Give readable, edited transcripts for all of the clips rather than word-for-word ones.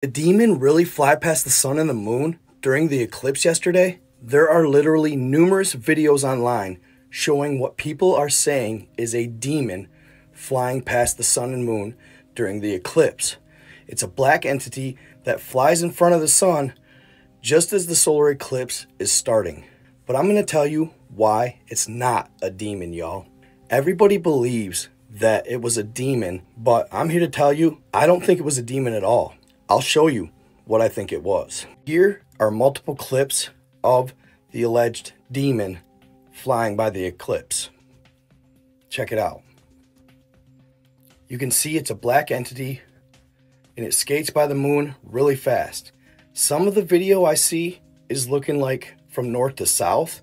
The demon really fly past the sun and the moon during the eclipse yesterday? There are literally numerous videos online showing what people are saying is a demon flying past the sun and moon during the eclipse. It's a black entity that flies in front of the sun just as the solar eclipse is starting. But I'm going to tell you why it's not a demon, y'all. Everybody believes that it was a demon, but I'm here to tell you, I don't think it was a demon at all. I'll show you what I think it was. Here are multiple clips of the alleged demon flying by the eclipse. Check it out. You can see it's a black entity and it skates by the moon really fast. Some of the video I see is looking like from north to south.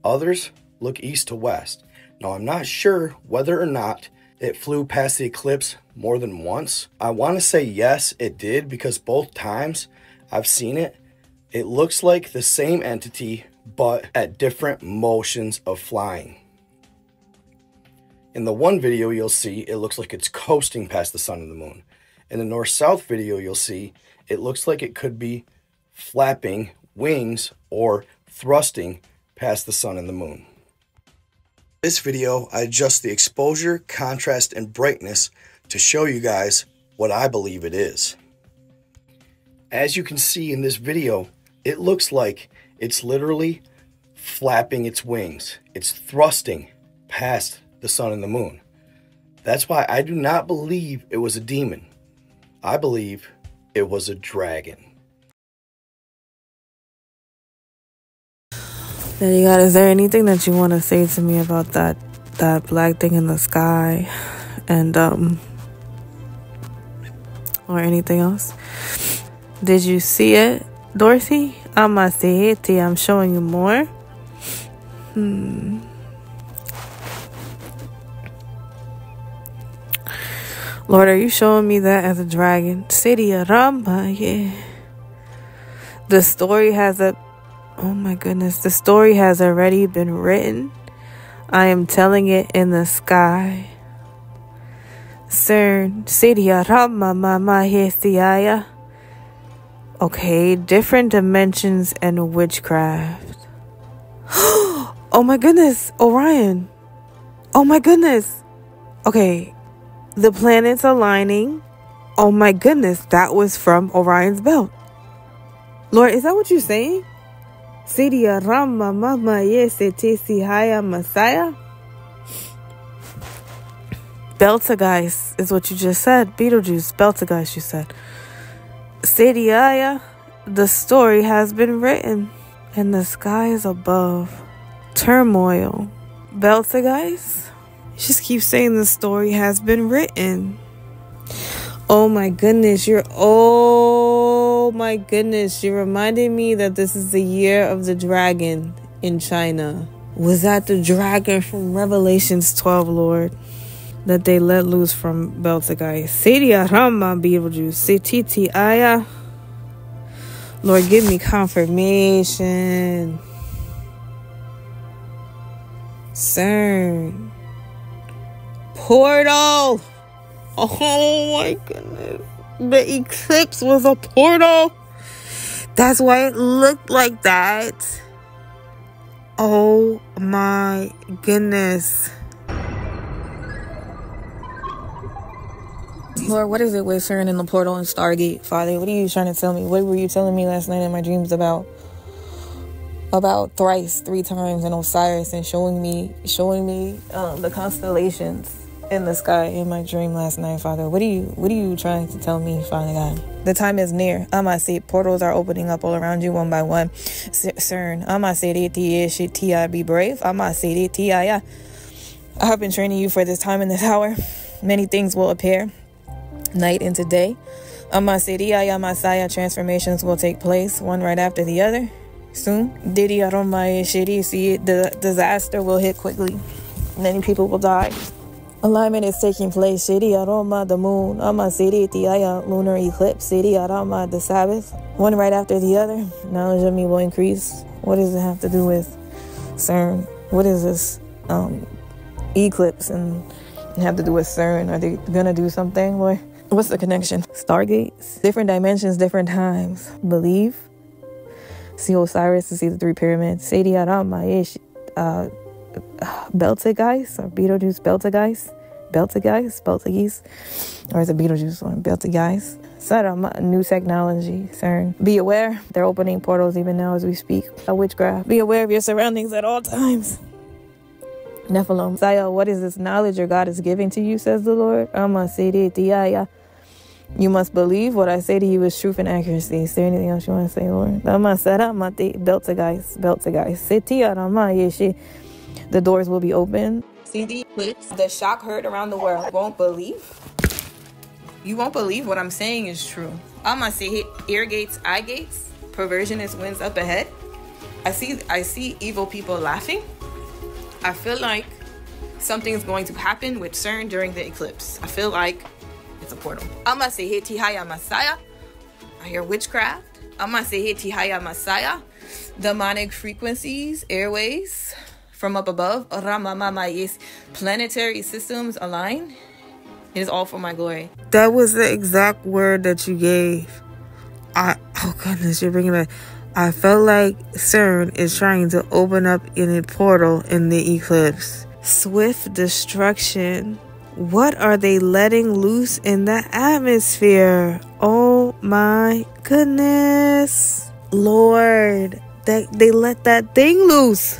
Others look east to west. Now, I'm not sure whether or not it flew past the eclipse more than once. I want to say yes, it did, because both times I've seen it, it looks like the same entity, but at different motions of flying. In the one video you'll see, it looks like it's coasting past the sun and the moon. In the north-south video you'll see, it looks like it could be flapping wings or thrusting past the sun and the moon. In this video, I adjust the exposure, contrast, and brightness to show you guys what I believe it is. As you can see in this video, it looks like it's literally flapping its wings. It's thrusting past the sun and the moon. That's why I do not believe it was a demon. I believe it was a dragon. Daddy God, is there anything that you want to say to me about that black thing in the sky, and or anything else? Did you see it, Dorothy? I'm showing you more. Lord, are you showing me that as a dragon? City of Ramba, yeah. The story has a... Oh my goodness, the story has already been written. I am telling it in the sky. CERN, City of Ramba, Mama, Hestiaya. Okay, different dimensions and witchcraft. Oh my goodness, Orion. Oh my goodness. Okay, the planets aligning. Oh my goodness, that was from Orion's belt. Lord, is that what you're saying? Sidia Rama Mama Yesetisi Haya Messiah? Betelgeuse is what you just said. Betelgeuse, Betelgeuse, you said. Sidiaya, the story has been written, and the sky is above. Turmoil. Betelgeuse? Just keep saying the story has been written. Oh my goodness, oh my goodness, you're reminding me that this is the year of the dragon in China. Was that the dragon from Revelations 12, Lord? That they let loose from Betelgeuse. Sidia Rama Betelgeuse. Sititi Aya. Lord, give me confirmation. CERN. Portal. Oh my goodness. The eclipse was a portal. That's why it looked like that. Oh my goodness. Lord, what is it with CERN in the portal and Stargate, Father? What are you trying to tell me? What were you telling me last night in my dreams about thrice, 3 times, and Osiris, and showing me the constellations in the sky in my dream last night, Father? What are you trying to tell me, Father God? The time is near. Amasi, portals are opening up all around you one by one. CERN. Amasi, be brave. Amasi, I have been training you for this time and this hour. Many things will appear, night into day. Amasi, Messiah, transformations will take place, one right after the other. Soon, Didi Aromai Shiri, see, the disaster will hit quickly. Many people will die. Alignment is taking place. Shiri Aroma, the moon. Ama Siri Tiaya, lunar eclipse. Siri Arama, the Sabbath. One right after the other. Knowledge of me will increase. What does it have to do with CERN? What is this eclipse and have to do with CERN? Are they gonna do something, Lord? What's the connection? Stargates, different dimensions, different times. Believe. See Osiris to see the 3 pyramids. Sedi Arama ish. Betelgeuse or Betelgeuse. Betelgeuse. Or is it Betelgeuse or Betelgeuse? New technology, CERN. Be aware, they're opening portals even now as we speak. A witchcraft. Be aware of your surroundings at all times. Nephilim. Messiah, what is this knowledge your God is giving to you, says the Lord? You must believe what I say to you is truth and accuracy. Is there anything else you want to say, Lord? The doors will be open. See the eclipse? The shock heard around the world. Won't believe? You won't believe what I'm saying is true. I'ma say ear gates, eye gates. Perversionist winds up ahead. I see evil people laughing. I feel like something's going to happen with CERN during the eclipse. I feel like it's a portal. I'ma say Tihaya Messiah. I hear witchcraft. I'ma say Tihaya Messiah. Demonic frequencies, airways from up above. Planetary systems align. It is all for my glory. That was the exact word that you gave. Oh goodness, you're bringing back. I felt like CERN is trying to open up in a portal in the eclipse. Swift destruction. What are they letting loose in the atmosphere? Oh my goodness. Lord, they let that thing loose.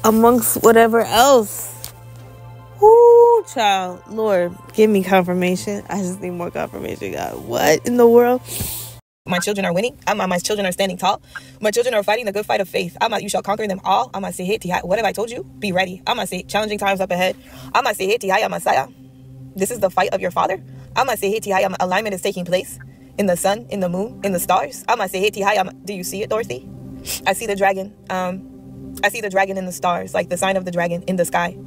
Amongst whatever else. Ooh, child. Lord, give me confirmation. I just need more confirmation, God. What in the world? My children are winning. My children are standing tall. My children are fighting the good fight of faith. You shall conquer them all. Say, hey, what have I told you? Be ready. Say, challenging times up ahead. Say, hey, Messiah. This is the fight of your father. Say, hey, alignment is taking place in the sun, in the moon, in the stars. Say, hey, do you see it, Dorothy? I see the dragon. I see the dragon in the stars, like the sign of the dragon in the sky.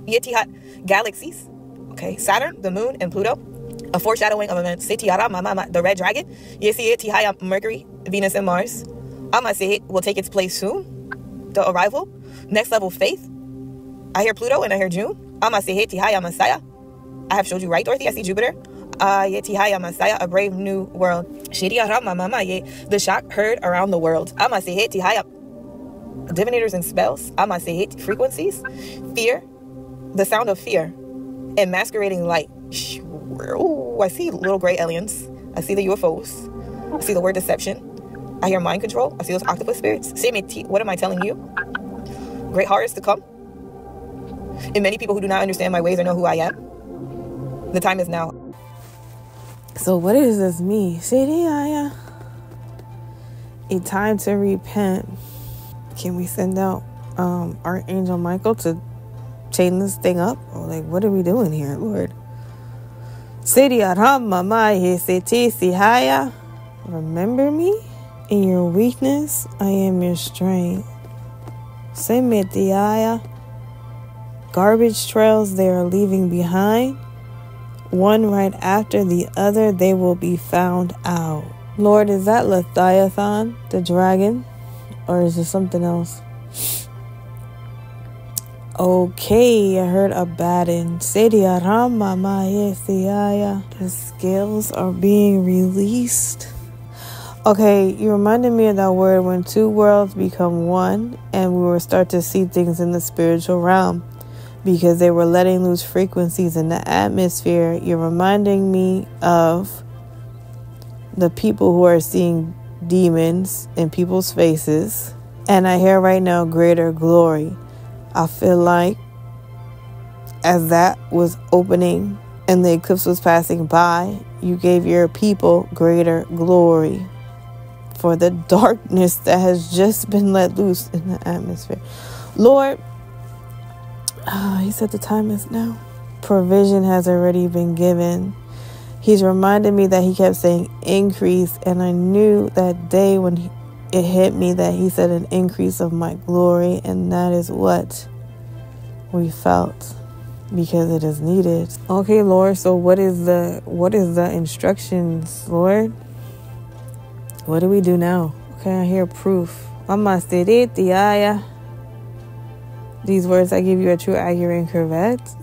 Galaxies. Okay, Saturn, the moon, and Pluto. A foreshadowing of events. The red dragon. Mercury, Venus, and Mars. Will take its place soon. The arrival. Next level faith. I hear Pluto and I hear June. Messiah. I have showed you right, Dorothy. I see Jupiter. Messiah, a brave new world. The shock heard around the world. Divinators and spells. Frequencies. Fear. The sound of fear. And masquerading light. I see little gray aliens. I see the UFOs. I see the word deception. I hear mind control. I see those octopus spirits. What am I telling you? Great horrors to come. And many people who do not understand my ways or know who I am. The time is now. So what does this mean? A time to repent. Can we send out Archangel Michael to chain this thing up? Or what are we doing here, Lord? Remember me in your weakness. I am your strength. Garbage trails they are leaving behind. One right after the other, they will be found out. Lord, is that Leviathan, the dragon? Or is it something else? Okay, I heard Abbadon. The scales are being released. Okay, you reminded me of that word when two worlds become one, and we will start to see things in the spiritual realm because they were letting loose frequencies in the atmosphere. You're reminding me of the people who are seeing demons in people's faces, and I hear right now greater glory. I feel like as that was opening and the eclipse was passing by, you gave your people greater glory for the darkness that has just been let loose in the atmosphere. Lord, he said the time is now. Provision has already been given. He's reminded me that he kept saying increase, and I knew that day when it hit me that he said an increase of my glory, and that is what we felt because it is needed. Okay, Lord, so what is the instructions, Lord? What do we do now? Okay, I hear proof. These words I give you are true, accurate, and correct.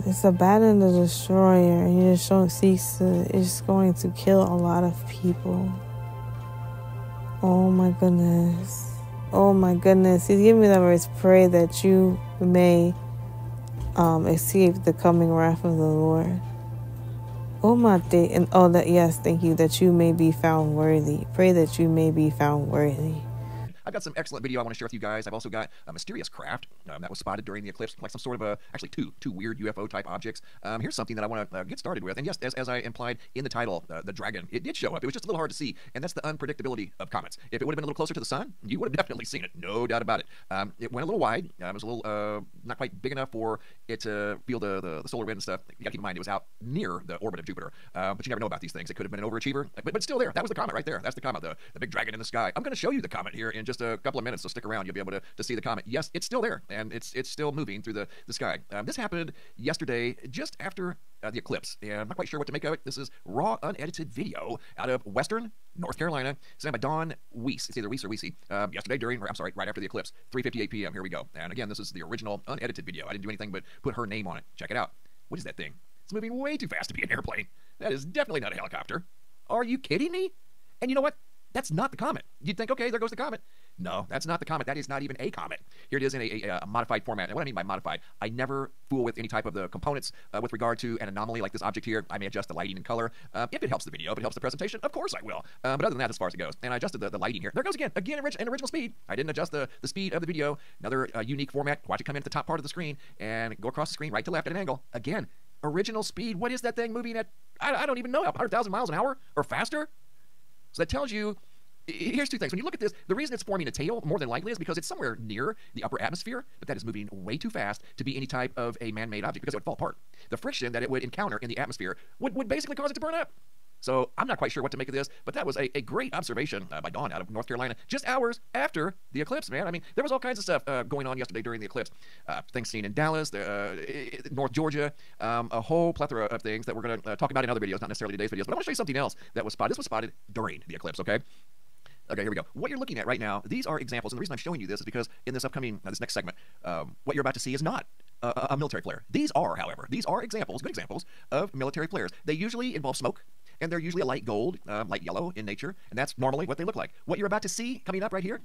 It's Abbadon the Destroyer, and you just don't cease to. It's going to kill a lot of people. Oh my goodness. Oh my goodness. He's giving me the words. Pray that you may escape the coming wrath of the Lord. Oh my day. And oh, that, yes, thank you. That you may be found worthy. Pray that you may be found worthy. I've got some excellent video I want to share with you guys. I've also got a mysterious craft that was spotted during the eclipse, like some sort of actually two weird UFO type objects. Here's something that I want to get started with. And yes, as I implied in the title, the dragon, it did show up. It was just a little hard to see, and that's the unpredictability of comets. If it would have been a little closer to the sun, you would have definitely seen it, no doubt about it. It went a little wide. It was a little not quite big enough for it to feel the solar wind and stuff. You got to keep in mind it was out near the orbit of Jupiter, but you never know about these things. It could have been an overachiever, but still there. That was the comet right there. That's the comet, the big dragon in the sky. I'm going to show you the comet here in just a couple of minutes, so stick around. You'll be able to see the comet. Yes, it's still there, and it's still moving through the sky. This happened yesterday, just after the eclipse, and I'm not quite sure what to make of it. This is raw, unedited video out of Western North Carolina, sent by Dawn Weiss. It's either Weiss or Weissy. Yesterday right after the eclipse, 3:58 p.m. Here we go. And again, this is the original unedited video. I didn't do anything but put her name on it. Check it out. What is that thing? It's moving way too fast to be an airplane. That is definitely not a helicopter. Are you kidding me? And you know what? That's not the comet. You'd think, okay, there goes the comet. No, that's not the comet. That is not even a comet. Here it is in a modified format. And what I mean by modified, I never fool with any type of the components with regard to an anomaly like this object here. I may adjust the lighting and color. If it helps the video, if it helps the presentation, of course I will. But other than that, as far as it goes. And I adjusted the lighting here. There it goes again. Again, in original speed. I didn't adjust the speed of the video. Another unique format. Watch it come in at the top part of the screen and go across the screen right to left at an angle. Again, original speed. What is that thing moving at? I don't even know. 100,000 miles an hour or faster? So that tells you. Here's two things. When you look at this, the reason it's forming a tail more than likely is because it's somewhere near the upper atmosphere, but that is moving way too fast to be any type of a man-made object because it would fall apart. The friction that it would encounter in the atmosphere would basically cause it to burn up. So I'm not quite sure what to make of this, but that was a great observation by Dawn out of North Carolina, just hours after the eclipse, man. I mean, there was all kinds of stuff going on yesterday during the eclipse. Things seen in Dallas, North Georgia, a whole plethora of things that we're going to talk about in other videos, not necessarily today's videos, but I want to show you something else that was spotted. This was spotted during the eclipse, okay? Okay, here we go. What you're looking at right now, these are examples, and the reason I'm showing you this is because in this upcoming, this next segment, what you're about to see is not a military flare. These are, however, examples, good examples of military flares. They usually involve smoke, and they're usually a light gold, light yellow in nature, and that's normally what they look like. What you're about to see coming up right here,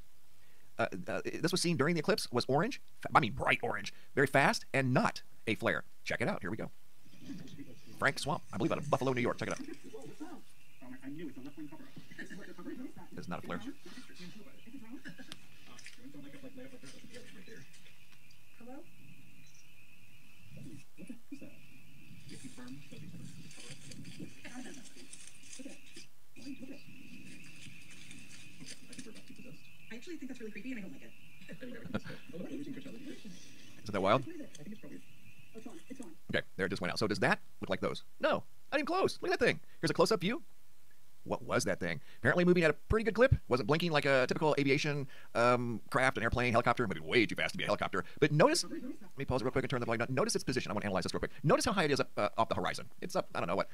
this was seen during the eclipse, was orange, I mean bright orange, very fast, and not a flare. Check it out. Here we go. Frank Swamp, I believe out of Buffalo, New York. Check it out. It's not a flare. Hello? I actually think that's really creepy and I don't like it. Isn't that wild? Okay, there it just went out. So does that look like those? No, not even close. Look at that thing. Here's a close-up view. What was that thing? Apparently moving at a pretty good clip. Wasn't blinking like a typical aviation craft, an airplane, helicopter. Moving way too fast to be a helicopter. But notice, let me pause it real quick and turn the volume down. Notice its position. I want to analyze this real quick. Notice how high it is up off the horizon. It's up, I don't know what,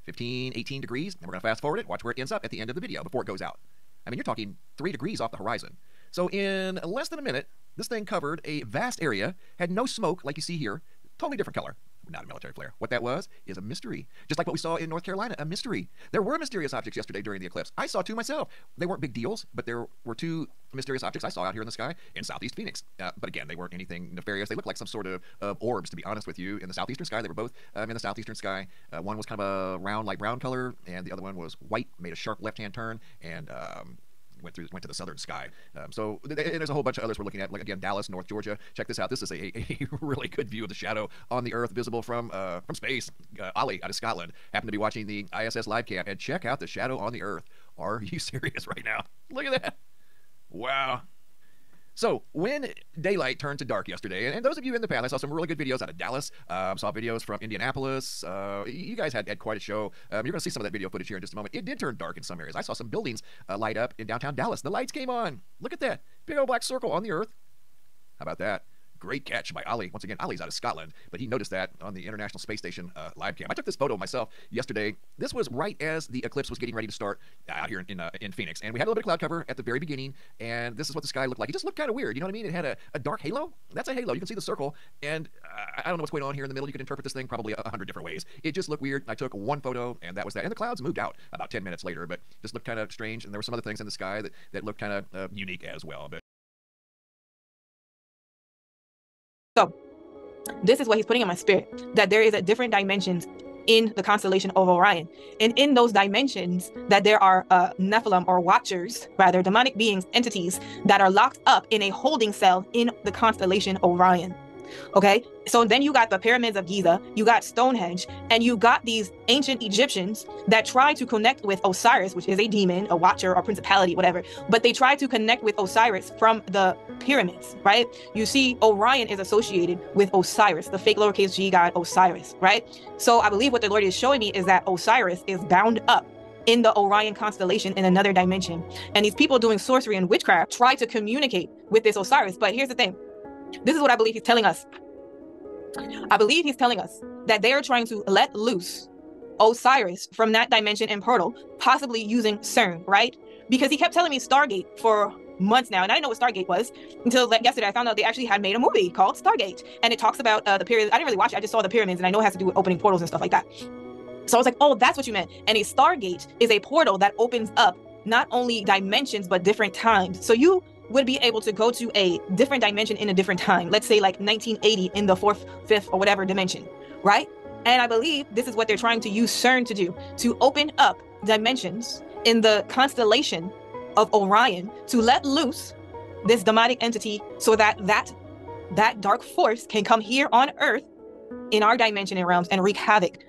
15, 18 degrees. And we're going to fast forward it. Watch where it ends up at the end of the video before it goes out. I mean, you're talking 3 degrees off the horizon. So in less than a minute, this thing covered a vast area, had no smoke like you see here, totally different color. Not a military flare. What that was is a mystery. Just like what we saw in North Carolina, a mystery. There were mysterious objects yesterday during the eclipse. I saw 2 myself. They weren't big deals, but there were 2 mysterious objects I saw out here in the sky in southeast Phoenix. But again, they weren't anything nefarious. They looked like some sort of orbs, to be honest with you, in the southeastern sky. They were both in the southeastern sky. One was kind of a round, light brown color, and the other one was white, made a sharp left-hand turn, and went to the southern sky. So there's a whole bunch of others we're looking at, like again Dallas, North Georgia. Check this out. This is a really good view of the shadow on the Earth, visible from space. Ollie out of Scotland happened to be watching the ISS live cam, and check out the shadow on the Earth. Are you serious right now? Look at that! Wow. So when daylight turned to dark yesterday, and those of you in the past, I saw some really good videos out of Dallas, saw videos from Indianapolis. You guys had quite a show. You're going to see some of that video footage here in just a moment. It did turn dark in some areas. I saw some buildings light up in downtown Dallas. The lights came on. Look at that. Big old black circle on the Earth. How about that? Great catch by Ollie. Once again, Ollie's out of Scotland, but he noticed that on the International Space Station live cam. I took this photo myself yesterday. This was right as the eclipse was getting ready to start out here in Phoenix. And we had a little bit of cloud cover at the very beginning, and this is what the sky looked like. It just looked kind of weird. You know what I mean? It had a dark halo. That's a halo. You can see the circle. And I don't know what's going on here in the middle. You could interpret this thing probably 100 different ways. It just looked weird. I took one photo, and that was that. And the clouds moved out about 10 minutes later, but just looked kind of strange. And there were some other things in the sky that looked kind of unique as well. But So this is what he's putting in my spirit, that there is a different dimensions in the constellation of Orion. And in those dimensions, that there are Nephilim, or watchers, rather, demonic beings, entities that are locked up in a holding cell in the constellation Orion. Okay, so then you got the pyramids of Giza, you got Stonehenge, and you got these ancient Egyptians that try to connect with Osiris, which is a demon, a watcher, or principality, whatever. But they try to connect with Osiris from the pyramids, right? You see, Orion is associated with Osiris, the fake lowercase g god Osiris, right? So I believe what the Lord is showing me is that Osiris is bound up in the Orion constellation in another dimension. And these people doing sorcery and witchcraft try to communicate with this Osiris. But here's the thing. This is what I believe he's telling us. I believe he's telling us that they are trying to let loose Osiris from that dimension and portal, possibly using CERN, right? Because he kept telling me Stargate for months now, and I didn't know what Stargate was until yesterday. I found out they actually had made a movie called Stargate, and it talks about the pyramids. I didn't really watch it. I just saw the pyramids, and I know it has to do with opening portals and stuff like that. So I was like, oh, that's what you meant. And a Stargate is a portal that opens up not only dimensions, but different times. So you would be able to go to a different dimension in a different time. Let's say like 1980 in the 4th, 5th, or whatever dimension, right? And I believe this is what they're trying to use CERN to do, to open up dimensions in the constellation of Orion, to let loose this demonic entity so that that dark force can come here on Earth in our dimension and realms and wreak havoc